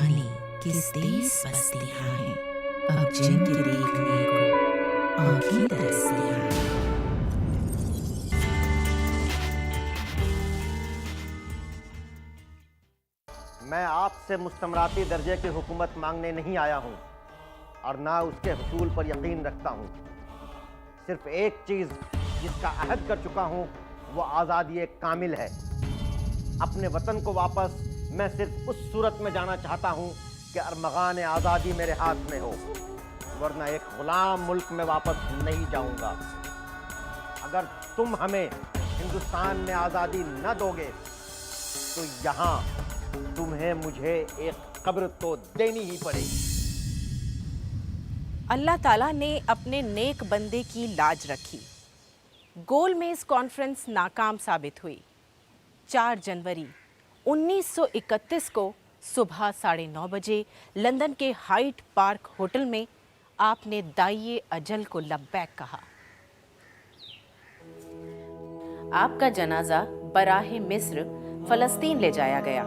جانے کس دیس بستیاں ہیں، اب جن کے دیکھنے کو آنکھیں ترستی ہیں۔ میں آپ سے مستمراتی درجے کی حکومت مانگنے نہیں آیا ہوں اور نہ اس کے حصول پر یقین رکھتا ہوں۔ صرف ایک چیز جس کا عہد کر چکا ہوں وہ آزادی کامل ہے۔ اپنے وطن کو واپس میں صرف اس صورت میں جانا چاہتا ہوں کہ ارمغان آزادی میرے ہاتھ میں ہو، ورنہ ایک غلام ملک میں واپس نہیں جاؤں گا۔ اگر تم ہمیں ہندوستان میں آزادی نہ دو گے تو یہاں تمہیں مجھے ایک قبر تو دینی ہی پڑے گی۔ اللہ تعالیٰ نے اپنے نیک بندے کی لاج رکھی۔ گول میز کانفرنس ناکام ثابت ہوئی۔ 4 جنوری 1931 کو صبح 9:30 بجے لندن کے ہائٹ پارک ہوٹل میں آپ نے داعیے اجل کو لبیک کہا۔ آپ کا جنازہ براہ مصر فلسطین لے جایا گیا۔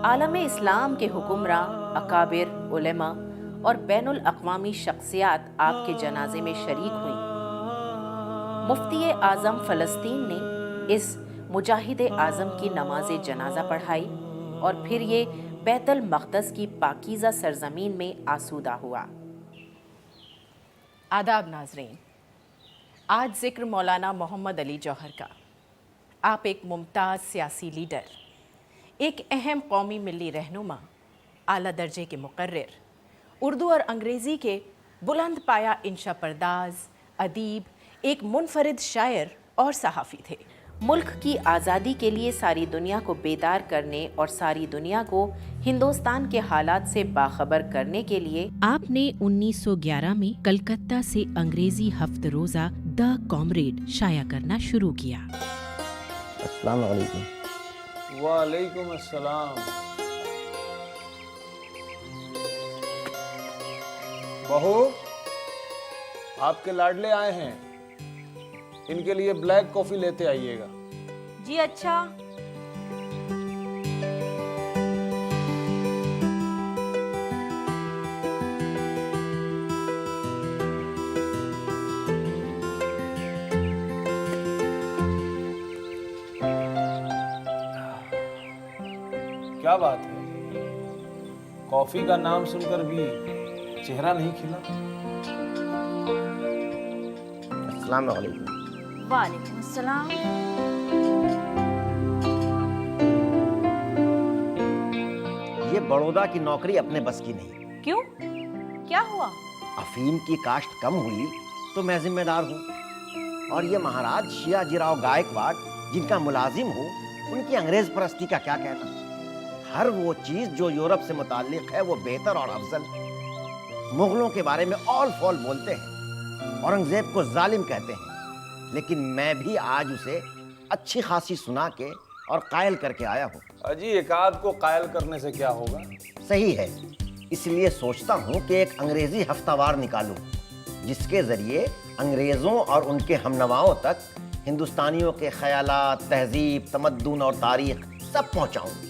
عالم اسلام کے حکمراں، اکابر، علماء اور بین الاقوامی شخصیات آپ کے جنازے میں شریک ہوئیں۔ مفتی اعظم فلسطین نے اس مجاہد اعظم کی نماز جنازہ پڑھائی اور پھر یہ بیت المقدس کی پاکیزہ سرزمین میں آسودہ ہوا۔ آداب ناظرین، آج ذکر مولانا محمد علی جوہر کا۔ آپ ایک ممتاز سیاسی لیڈر، ایک اہم قومی ملی رہنما، اعلیٰ درجے کے مقرر، اردو اور انگریزی کے بلند پایہ انشا پرداز، ادیب، ایک منفرد شاعر اور صحافی تھے۔ ملک کی آزادی کے لیے ساری دنیا کو بیدار کرنے اور ساری دنیا کو ہندوستان کے حالات سے باخبر کرنے کے لیے آپ نے 1911 میں کلکتہ سے انگریزی ہفت روزہ دی کامریڈ شائع کرنا شروع کیا۔ السلام علیکم۔ وعلیکم السلام۔ بہو، آپ کے لاڈلے آئے ہیں، ان کے لیے بلیک کافی لیتے آئیے گا۔ جی اچھا۔ کیا بات ہے، کافی کا نام سن کر بھی چہرہ نہیں کھلا؟ السلام علیکم۔ وعلیکم السلام۔ یہ بڑودا کی نوکری اپنے بس کی نہیں۔ کیوں؟ کیا ہوا؟ افیم کی کاشت کم ہوئی تو میں ذمہ دار ہوں، اور یہ مہاراج شیاجی راؤ گائیکواڑ جن کا ملازم ہوں، ان کی انگریز پرستی کا کیا کہنا۔ ہر وہ چیز جو یورپ سے متعلق ہے وہ بہتر اور افضل ہے۔ مغلوں کے بارے میں آل فال بولتے ہیں، اورنگزیب کو ظالم کہتے ہیں، لیکن میں بھی آج اسے اچھی خاصی سنا کے اور قائل کر کے آیا ہوں۔ اجی ایک آدھ کو قائل کرنے سے کیا ہوگا؟ صحیح ہے، اس لیے سوچتا ہوں کہ ایک انگریزی ہفتہ وار نکالوں جس کے ذریعے انگریزوں اور ان کے ہم نواؤں تک ہندوستانیوں کے خیالات، تہذیب، تمدن اور تاریخ سب پہنچاؤں۔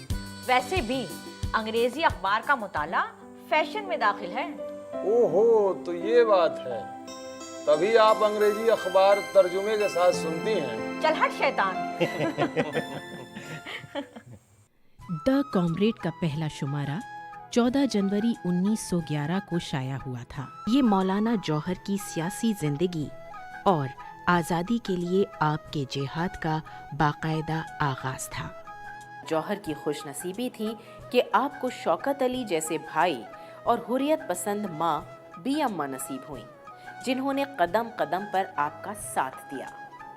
ویسے بھی انگریزی اخبار کا مطالعہ فیشن میں داخل ہے۔ اوہو، تو یہ بات ہے، تبھی آپ انگریزی اخبار ترجمے کے ساتھ سنتی ہیں۔ چل ہٹ شیطان۔ دی کامریڈ کا پہلا شمارہ 14 جنوری 1911 کو شائع ہوا تھا۔ یہ مولانا جوہر کی سیاسی زندگی اور آزادی کے لیے آپ کے جہاد کا باقاعدہ آغاز تھا۔ جوہر کی خوش نصیبی تھی کہ آپ کو شوکت علی جیسے بھائی اور حریت پسند ماں بی اماں نصیب ہوئیں، جنہوں نے قدم قدم پر آپ کا ساتھ دیا۔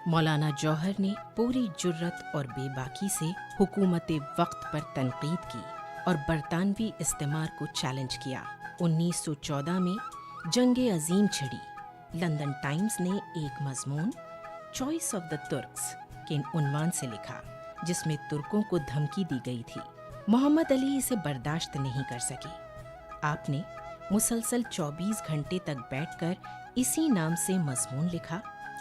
مولانا جوہر نے پوری جرت اور بے باکی سے حکومت وقت پر تنقید کی اور برطانوی استعمار کو چیلنج کیا۔ 1914 میں جنگ عظیم چھڑی۔ لندن ٹائمز نے ایک مضمون چوائس آف دا ترکس کے عنوان سے لکھا، جس میں ترکوں کو دھمکی دی گئی تھی۔ محمد علی اسے برداشت نہیں کر سکے۔ آپ نے مسلسل 24 گھنٹے تک بیٹھ کر اسی نام سے مضمون لکھا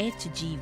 H.G.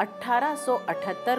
1878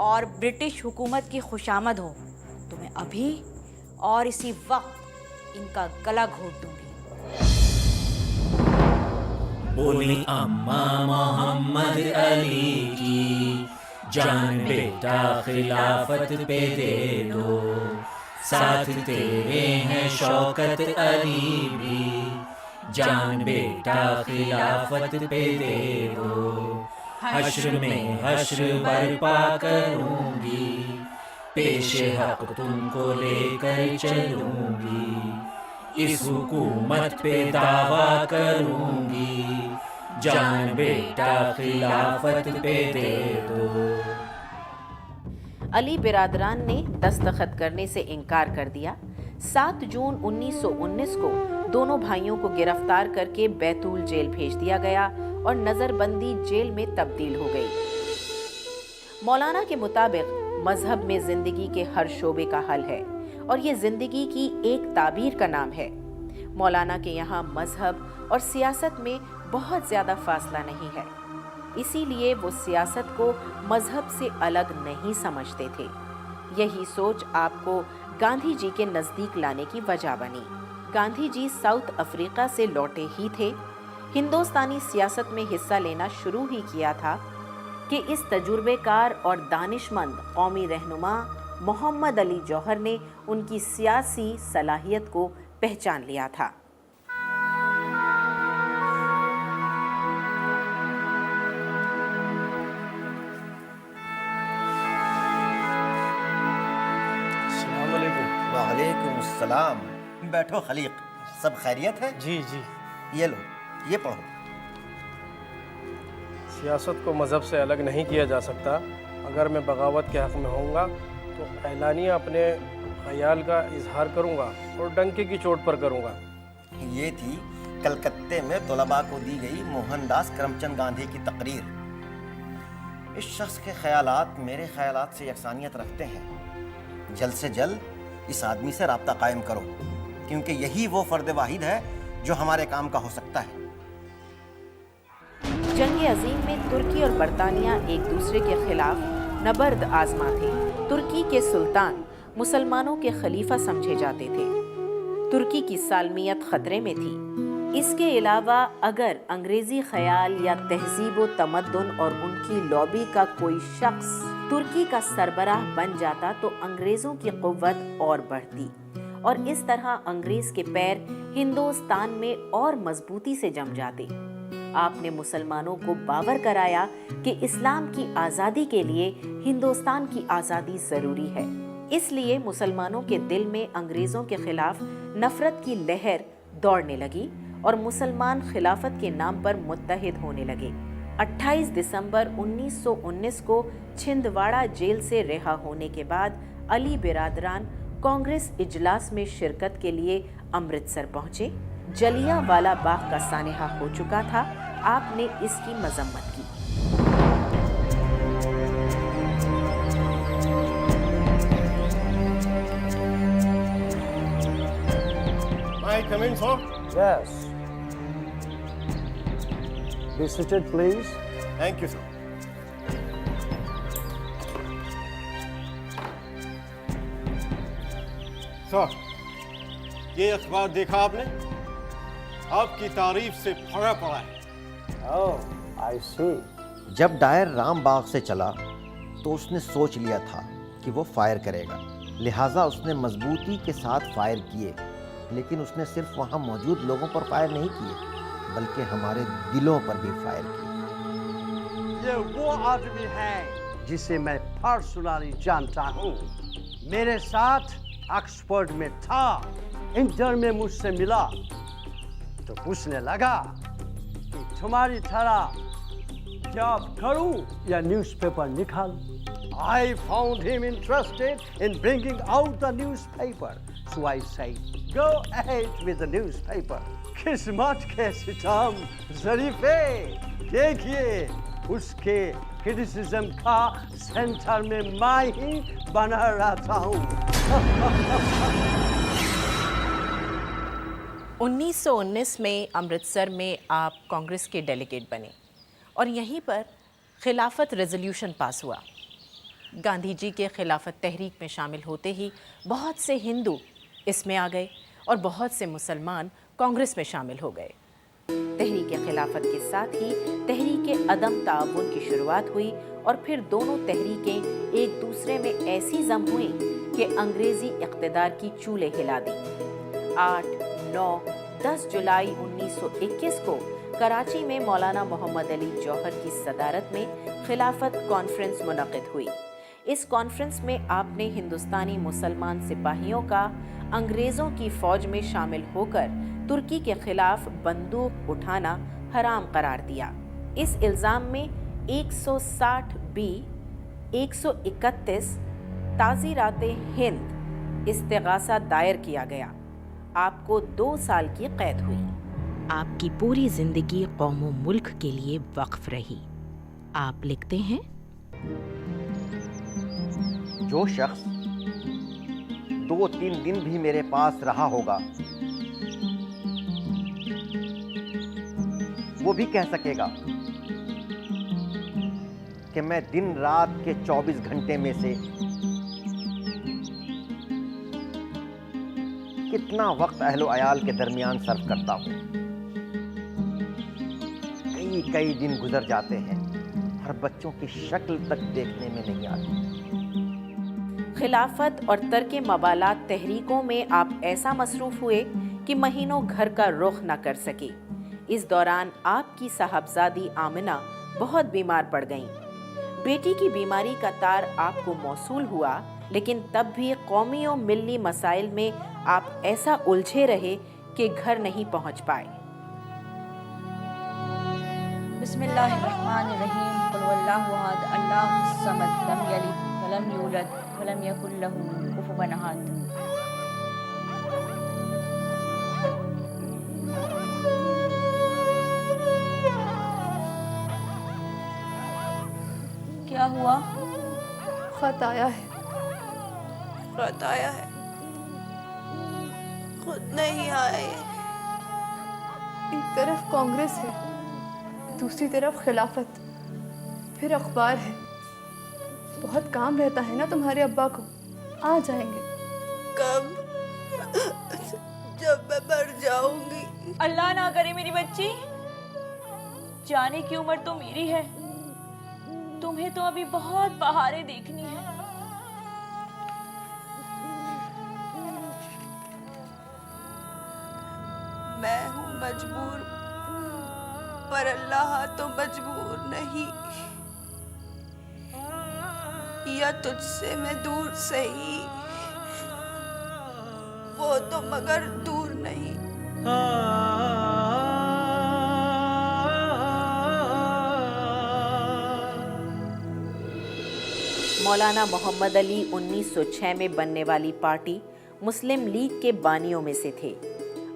اور برٹش حکومت کی خوشامد ہو تو میں ابھی اور اسی وقت ان کا گلا گھونٹ دوں گی۔ بولی اماں محمد علی کی جان بیٹا خلافت پہ دے دو، ساتھ تیرے ہیں شوکت علی بھی، جان بیٹا خلافت پہ دے دو، حشر میں حشر برپا کروں گی، پیش حق تم کو لے کر چلوں گی، اس حکومت پہ دعویٰ کروں گی، جان بیٹا خلافت پہ دے دو۔ علی برادران نے دستخط کرنے سے انکار کر دیا۔ 7 جون 1919 کو دونوں بھائیوں کو گرفتار کر کے بیتول جیل بھیج دیا گیا اور نظر بندی جیل میں تبدیل ہو گئی۔ مولانا کے مطابق مذہب میں زندگی کے ہر شعبے کا حل ہے اور یہ زندگی کی ایک تعبیر کا نام ہے۔ مولانا کے یہاں مذہب اور سیاست میں بہت زیادہ فاصلہ نہیں ہے، اسی لیے وہ سیاست کو مذہب سے الگ نہیں سمجھتے تھے۔ یہی سوچ آپ کو گاندھی جی کے نزدیک لانے کی وجہ بنی۔ گاندھی جی ساؤتھ افریقہ سے لوٹے ہی تھے، ہندوستانی سیاست میں حصہ لینا شروع ہی کیا تھا کہ اس تجربے کار اور دانش مند قومی رہنما محمد علی جوہر نے ان کی سیاسی صلاحیت کو پہچان لیا تھا۔ السلام علیکم۔ وعلیکم السلام۔ بیٹھو خلیق، سب خیریت ہے؟ جی جی۔ یہ لو، یہ پڑھو۔ سیاست کو مذہب سے الگ نہیں کیا جا سکتا۔ اگر میں بغاوت کے حق میں ہوں گا تو اعلانیہ اپنے خیال کا اظہار کروں گا اور ڈنکے کی چوٹ پر کروں گا۔ یہ تھی کلکتے میں طلباء کو دی گئی موہن داس کرم چند گاندھی کی تقریر۔ اس شخص کے خیالات میرے خیالات سے یکسانیت رکھتے ہیں۔ جلد سے جلد اس آدمی سے رابطہ قائم کرو، کیونکہ یہی وہ فرد واحد ہے جو ہمارے کام کا ہو سکتا ہے۔ جنگ عظیم میں ترکی اور برطانیہ ایک دوسرے کے خلاف نبرد آزما تھے۔ ترکی کے سلطان مسلمانوں کے خلیفہ سمجھے جاتے تھے۔ ترکی کی سالمیت خطرے میں تھی۔ اس کے علاوہ اگر انگریزی خیال یا تہذیب و تمدن اور ان کی لابی کا کوئی شخص ترکی کا سربراہ بن جاتا تو انگریزوں کی قوت اور بڑھتی اور اس طرح انگریز کے پیر ہندوستان میں اور مضبوطی سے جم جاتے۔ آپ نے مسلمانوں کو باور کرایا کہ اسلام کی آزادی کے لیے ہندوستان کی آزادی ضروری ہے۔ اس لیے مسلمانوں کے دل میں انگریزوں کے خلاف نفرت کی لہر دوڑنے لگی اور مسلمان خلافت کے نام پر متحد ہونے لگے۔ 28 دسمبر 1919 کو چھندواڑہ جیل سے رہا ہونے کے بعد علی برادران کانگریس اجلاس میں شرکت کے لیے امرتسر پہنچے۔ جلیاں والا باغ کا سانحہ ہو چکا تھا، آپ نے اس کی مذمت کی۔ May I come in, sir? Yes. Be seated, please. Thank you, sir. سر، یہ اخبار دیکھا آپ نے؟ آپ کی تعریف سے بھرا پڑا ہے۔ Oh, I see. جب ڈائر رام باغ سے چلا تو اس نے سوچ لیا تھا کہ وہ فائر کرے گا، لہٰذا اس نے مضبوطی کے ساتھ فائر کیے، لیکن اس نے صرف وہاں موجود لوگوں پر فائر نہیں کیے بلکہ ہمارے دلوں پر بھی فائر کیے۔ یہ وہ آدمی ہے جسے میں پرسنلی جانتا ہوں، میرے ساتھ آکسفورڈ میں تھا، انٹر میں مجھ سے ملا تو پوچھنے لگا کہ تمہاری طرح جاب کروں یا نیوز پیپر نکالوں۔ I found him interested in bringing out the newspaper, so I said, go ahead with the newspaper. قسمت کے ستم ظریفے، دیکھیے اس کے کرٹیسزم کا سینٹر میں میں ہی بنا رہتا ہوں۔ 1919 میں امرتسر میں آپ کانگریس کے ڈیلیگیٹ بنے اور یہیں پر خلافت ریزولوشن پاس ہوا۔ گاندھی جی کے خلافت تحریک میں شامل ہوتے ہی بہت سے ہندو اس میں آ گئے اور بہت سے مسلمان کانگریس میں شامل ہو گئے۔ تحریک خلافت کے ساتھ ہی تحریک عدم تعاون کی شروعات ہوئی اور پھر دونوں تحریکیں ایک دوسرے میں ایسی ضم ہوئیں کہ انگریزی اقتدار کی چولیں ہلا دی۔ 8، 9، 10 جولائی 1921 کو کراچی میں مولانا محمد علی جوہر کی صدارت میں خلافت کانفرنس منعقد ہوئی۔ اس کانفرنس میں آپ نے ہندوستانی مسلمان سپاہیوں کا انگریزوں کی فوج میں شامل ہو کر ترکی کے خلاف بندوق اٹھانا حرام قرار دیا۔ اس الزام میں 160 131 تعزیرات ہند استغاثہ دائر کیا گیا۔ آپ کو 2 سال کی قید ہوئی۔ آپ کی پوری زندگی قوم و ملک کے لیے وقف رہی۔ آپ لکھتے ہیں، جو شخص 2-3 دن بھی میرے پاس رہا ہوگا وہ بھی کہہ سکے گا کہ میں دن رات کے 24 گھنٹے میں سے کتنا وقت اہل و عیال کے درمیان صرف کرتا ہوں۔ کئی دن گزر جاتے ہیں اور بچوں کی شکل تک دیکھنے میں نہیں آتی۔ خلافت اور ترک مبالات تحریکوں میں آپ ایسا مصروف ہوئے کہ مہینوں گھر کا رخ نہ کر سکے۔ اس دوران آپ کی صاحبزادی آمنہ بہت بیمار پڑ گئیں۔ بیٹی کی بیماری کا تار آپ کو موصول ہوا، لیکن تب بھی قومی و ملی مسائل میں آپ ایسا الجھے رہے کہ گھر نہیں پہنچ پائے۔ بسم اللہ الرحمن الرحیم، قل واللہ احد اللہ الصمد لم یلد ولم یولد ولم یکن لہ کفوا احد۔ کیا ہوا؟ خط آیا ہے، خط آیا ہے، خود نہیں آیا ہے۔ ایک طرف کانگریس ہے، دوسری طرف خلافت، پھر اخبار ہے۔ بہت کام رہتا ہے نا تمہارے ابا کو، آ جائیں گے۔ کب؟ جب میں مر جاؤں گی۔ اللہ نہ کرے میری بچی، جانے کی عمر تو میری ہے، تمہیں تو ابھی بہت بہاریں دیکھنی ہیں۔ میں ہوں مجبور، پر اللہ تو مجبور نہیں۔ یا تجھ سے میں دور سہی، وہ تو مگر دور نہیں۔ مولانا محمد علی 1906 میں بننے والی پارٹی مسلم لیگ کے بانیوں میں سے تھے۔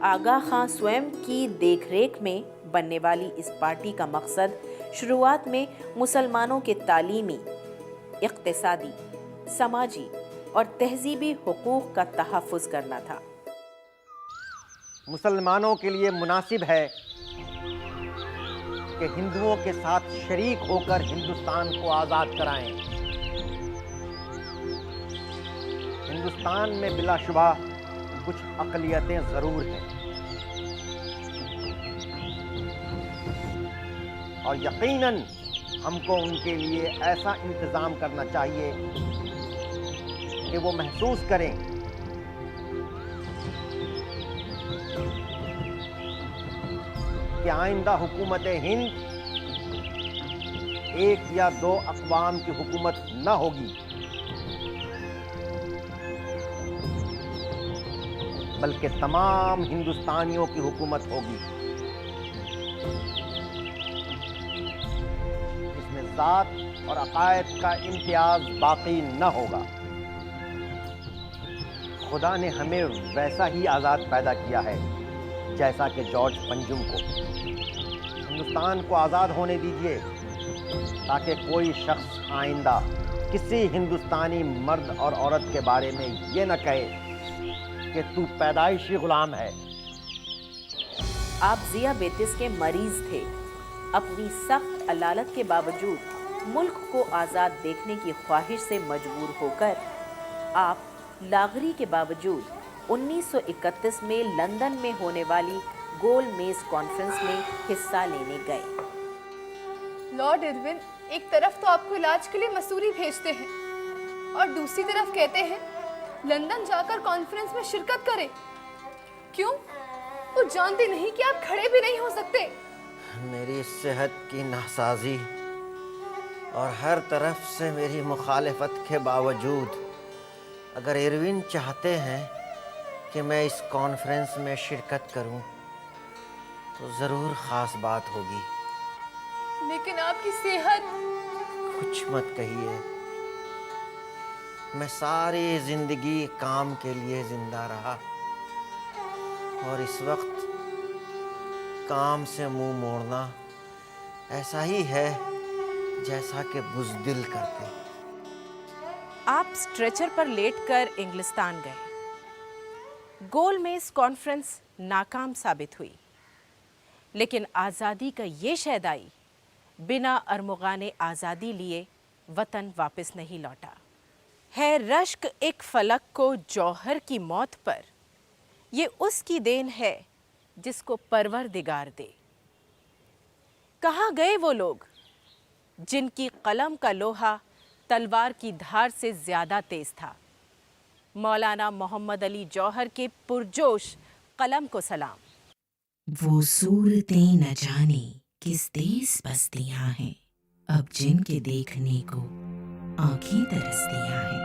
آغا خان سوئم کی دیکھ ریکھ میں بننے والی اس پارٹی کا مقصد شروعات میں مسلمانوں کے تعلیمی، اقتصادی، سماجی اور تہذیبی حقوق کا تحفظ کرنا تھا۔ مسلمانوں کے لیے مناسب ہے کہ ہندوؤں کے ساتھ شریک ہو کر ہندوستان کو آزاد کرائیں۔ ہندوستان میں بلا شبہ کچھ اقلیتیں ضرور ہیں، اور یقیناً ہم کو ان کے لیے ایسا انتظام کرنا چاہیے کہ وہ محسوس کریں کہ آئندہ حکومت ہند ایک یا 2 اقوام کی حکومت نہ ہوگی، بلکہ تمام ہندوستانیوں کی حکومت ہوگی۔ اس میں ذات اور عقائد کا امتیاز باقی نہ ہوگا۔ خدا نے ہمیں ویسا ہی آزاد پیدا کیا ہے جیسا کہ جارج پنجم کو۔ ہندوستان کو آزاد ہونے دیجیے تاکہ کوئی شخص آئندہ کسی ہندوستانی مرد اور عورت کے بارے میں یہ نہ کہے کہ تو پیدائشی غلام ہے۔ آپ ذیابیطس کے مریض تھے۔ اپنی سخت علالت کے باوجود ملک کو آزاد دیکھنے کی خواہش سے مجبور ہو کر آپ لاغری کے باوجود 1931 میں لندن میں ہونے والی گول میز کانفرنس میں حصہ لینے گئے۔ لارڈ ارون ایک طرف تو آپ کو علاج کے لیے مسوری بھیجتے ہیں اور دوسری طرف کہتے ہیں لندن جا کر کانفرنس میں شرکت کریں۔ کیوں؟ وہ جانتے نہیں کہ آپ کھڑے بھی نہیں ہو سکتے۔ میری صحت کی ناسازی اور ہر طرف سے میری مخالفت کے باوجود اگر ایروین چاہتے ہیں کہ میں اس کانفرنس میں شرکت کروں تو ضرور خاص بات ہوگی۔ لیکن آپ کی صحت… کچھ مت کہیے، میں ساری زندگی کام کے لیے زندہ رہا اور اس وقت کام سے منہ موڑنا ایسا ہی ہے جیسا کہ بزدل کرتے۔ آپ اسٹریچر پر لیٹ کر انگلستان گئے۔ گول میز کانفرنس ناکام ثابت ہوئی، لیکن آزادی کا یہ شیدائی بنا ارمغان آزادی لیے وطن واپس نہیں لوٹا۔ ہے رشک ایک فلک کو جوہر کی موت پر، یہ اس کی دین ہے جس کو پروردگار دے۔ کہاں گئے وہ لوگ جن کی قلم کا لوہا تلوار کی دھار سے زیادہ تیز تھا؟ مولانا محمد علی جوہر کے پرجوش قلم کو سلام۔ وہ صورتیں نہ جانے کس دیس بستیاں ہیں، اب جن کے دیکھنے کو آنکھیں ترستیاں ہیں۔